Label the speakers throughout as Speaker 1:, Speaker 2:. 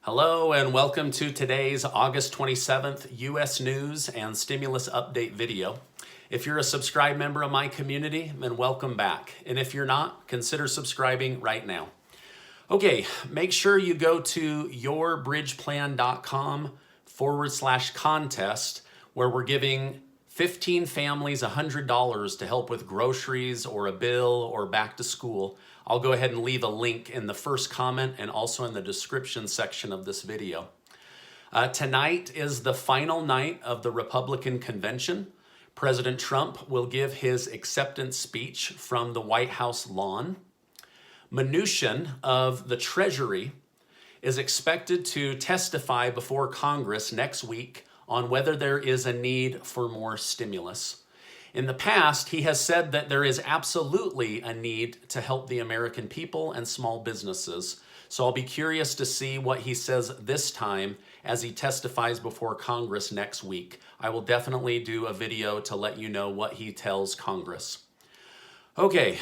Speaker 1: Hello and welcome to today's August 27th U.S. News and Stimulus Update video. If you're a subscribed member of my community, then welcome back. And if you're not, consider subscribing right now. Okay, make sure you go to yourbridgeplan.com/contest where we're giving 15 families $100 to help with groceries or a bill or back to school. I'll go ahead and leave a link in the first comment and also in the description section of this video. Tonight is the final night of the Republican convention. President Trump will give his acceptance speech from the White House lawn. Mnuchin of the Treasury is expected to testify before Congress next week on whether there is a need for more stimulus. In the past, he has said that there is absolutely a need to help the American people and small businesses. So I'll be curious to see what he says this time as he testifies before Congress next week. I will definitely do a video to let you know what he tells Congress. Okay,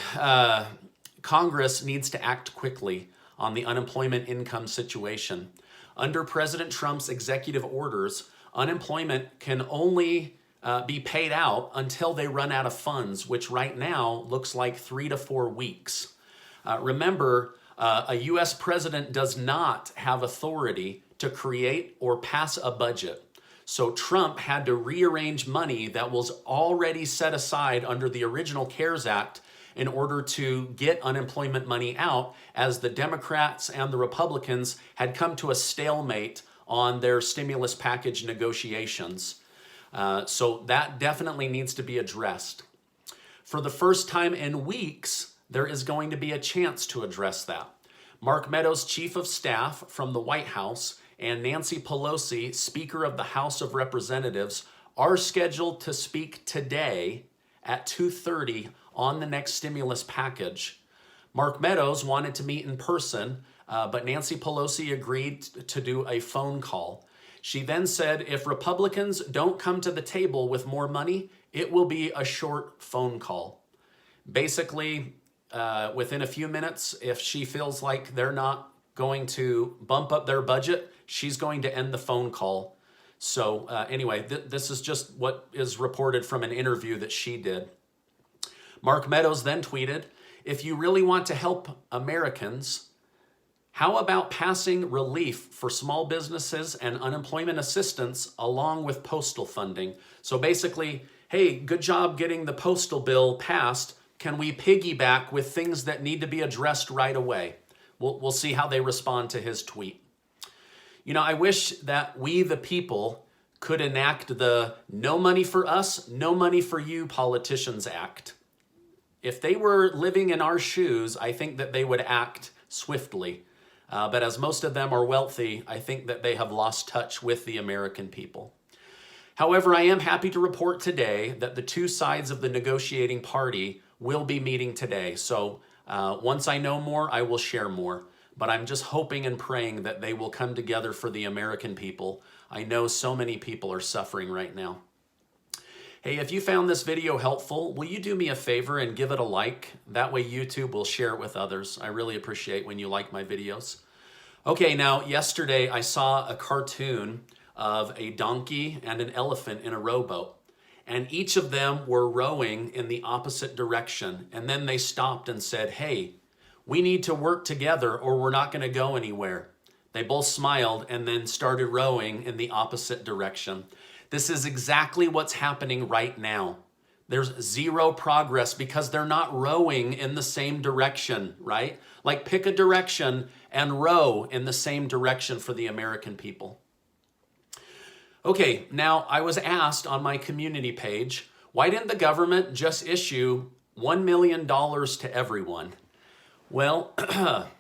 Speaker 1: Congress needs to act quickly on the unemployment income situation. Under President Trump's executive orders, unemployment can only be paid out until they run out of funds, which right now looks like 3 to 4 weeks. Remember, a U.S. president does not have authority to create or pass a budget. So Trump had to rearrange money that was already set aside under the original CARES Act in order to get unemployment money out, as the Democrats and the Republicans had come to a stalemate on their stimulus package negotiations. So that definitely needs to be addressed. For the first time in weeks, there is going to be a chance to address that. Mark Meadows, Chief of Staff from the White House, and Nancy Pelosi, Speaker of the House of Representatives, are scheduled to speak today at 2:30 on the next stimulus package. Mark Meadows wanted to meet in person, but Nancy Pelosi agreed to do a phone call. She then said, if Republicans don't come to the table with more money, it will be a short phone call. Basically, within a few minutes, if she feels like they're not going to bump up their budget, she's going to end the phone call. So anyway, this is just what is reported from an interview that she did. Mark Meadows then tweeted, if you really want to help Americans, how about passing relief for small businesses and unemployment assistance along with postal funding? So basically, hey, good job getting the postal bill passed. Can we piggyback with things that need to be addressed right away? We'll see how they respond to his tweet. You know, I wish that we, the people, could enact the no money for us, no money for you politicians act. If they were living in our shoes, I think that they would act swiftly. But as most of them are wealthy, I think that they have lost touch with the American people. However, I am happy to report today that the two sides of the negotiating party will be meeting today. So once I know more, I will share more. But I'm just hoping and praying that they will come together for the American people. I know so many people are suffering right now. Hey, if you found this video helpful, will you do me a favor and give it a like? That way YouTube will share it with others. I really appreciate when you like my videos. Okay, now yesterday I saw a cartoon of a donkey and an elephant in a rowboat. And each of them were rowing in the opposite direction. And then they stopped and said, hey, we need to work together or we're not going to go anywhere. They both smiled and then started rowing in the opposite direction. This is exactly what's happening right now. There's zero progress because they're not rowing in the same direction, right? Like pick a direction and row in the same direction for the American people. Okay, now I was asked on my community page, why didn't the government just issue $1 million to everyone? Well, that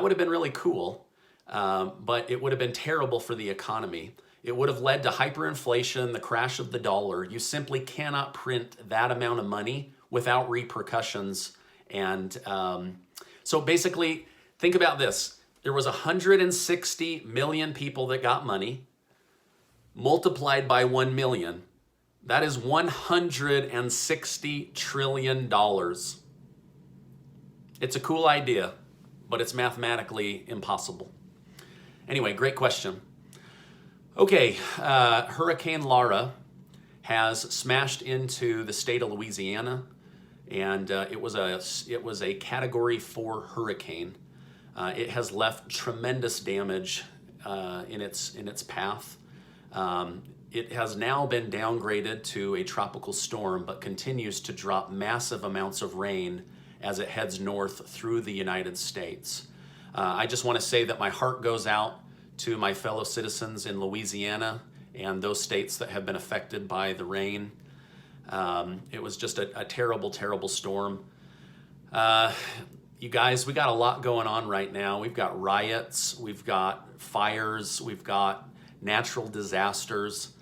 Speaker 1: would have been really cool, but it would have been terrible for the economy. It would have led to hyperinflation, the crash of the dollar. You simply cannot print that amount of money without repercussions. And so basically, think about this. There was 160 million people that got money, multiplied by 1 million. That is $160 trillion. It's a cool idea, but it's mathematically impossible. Anyway, great question. Okay, Hurricane Laura has smashed into the state of Louisiana, and it was a Category 4 hurricane. It has left tremendous damage in its path. It has now been downgraded to a tropical storm, but continues to drop massive amounts of rain as it heads north through the United States. I just want to say that my heart goes out to my fellow citizens in Louisiana and those states that have been affected by the rain. It was just a terrible, terrible storm. You guys, we got a lot going on right now. We've got riots, we've got fires, we've got natural disasters.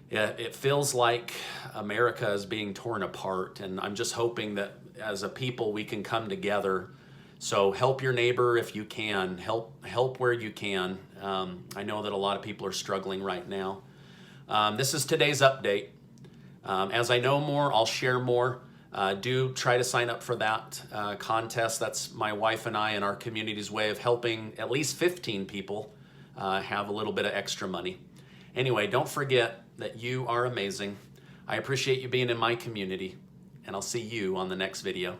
Speaker 1: It feels like America is being torn apart, and I'm just hoping that as a people we can come together. So help your neighbor if you can. Help where you can. I know that a lot of people are struggling right now. This is today's update. As I know more, I'll share more. Do try to sign up for that contest. That's my wife and I and our community's way of helping at least 15 people have a little bit of extra money. Anyway, don't forget that you are amazing. I appreciate you being in my community, and I'll see you on the next video.